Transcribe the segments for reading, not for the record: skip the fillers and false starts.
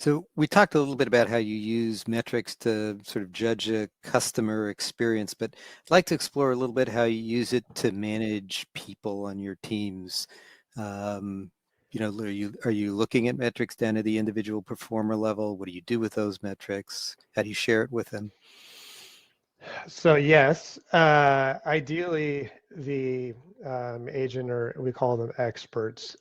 So we talked a little bit about how you use metrics to sort of judge a customer experience, but I'd like to explore a little bit how you use it to manage people on your teams. Um, are you looking at metrics down to the individual performer level? What do you do with those metrics? How do you share it with them? So yes, ideally the agent, or we call them experts,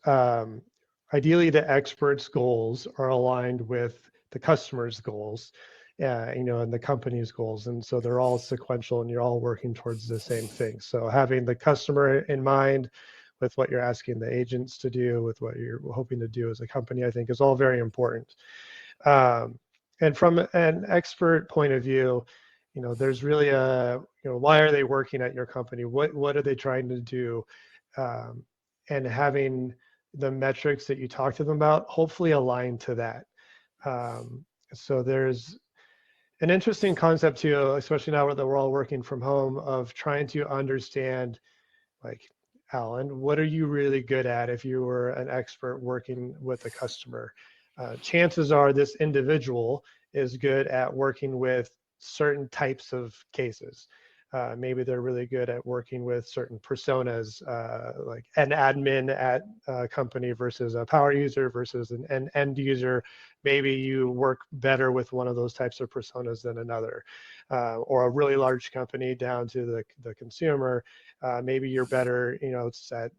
ideally the experts' goals are aligned with the customer's goals, and the company's goals. And so they're all sequential and you're all working towards the same thing. So having the customer in mind with what you're asking the agents to do, with what you're hoping to do as a company, I think is all very important. Um, and from an expert point of view, there's really why are they working at your company? What are they trying to do? Um, and having the metrics that you talk to them about hopefully align to that. So there's an interesting concept too, especially now that we're all working from home, of trying to understand, like, Alan, what are you really good at if you were an expert working with a customer? Chances are this individual is good at working with certain types of cases. Maybe they're really good at working with certain personas, like an admin at a company versus a power user versus an end user. Maybe you work better with one of those types of personas than another, or a really large company down to the consumer. Maybe you're better, at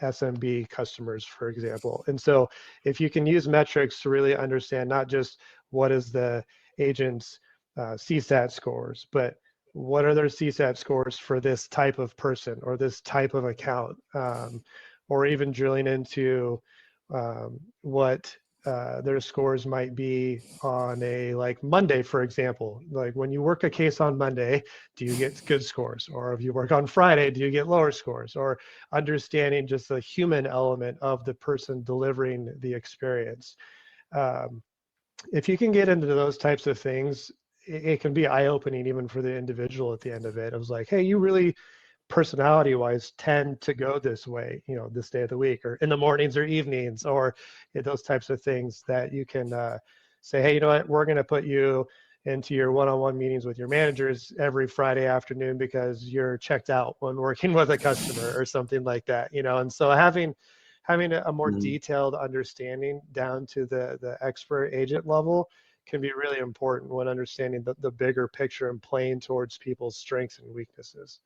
SMB customers, for example. And so if you can use metrics to really understand not just what is the agent's CSAT scores, but what are their CSAT scores for this type of person or this type of account, or even drilling into what their scores might be on a, like, Monday, for example. Like, when you work a case on Monday, do you get good scores? Or if you work on Friday, do you get lower scores? Or understanding just the human element of the person delivering the experience. Um, if you can get into those types of things, it can be eye-opening even for the individual at the end of it. It was like, hey, you really personality wise tend to go this way, this day of the week, or in the mornings or evenings, or those types of things that you can say, hey, you know what, we're going to put you into your one-on-one meetings with your managers every Friday afternoon because you're checked out when working with a customer or something like that. And so having a more Mhm. detailed understanding down to the expert agent level can be really important when understanding the bigger picture and playing towards people's strengths and weaknesses.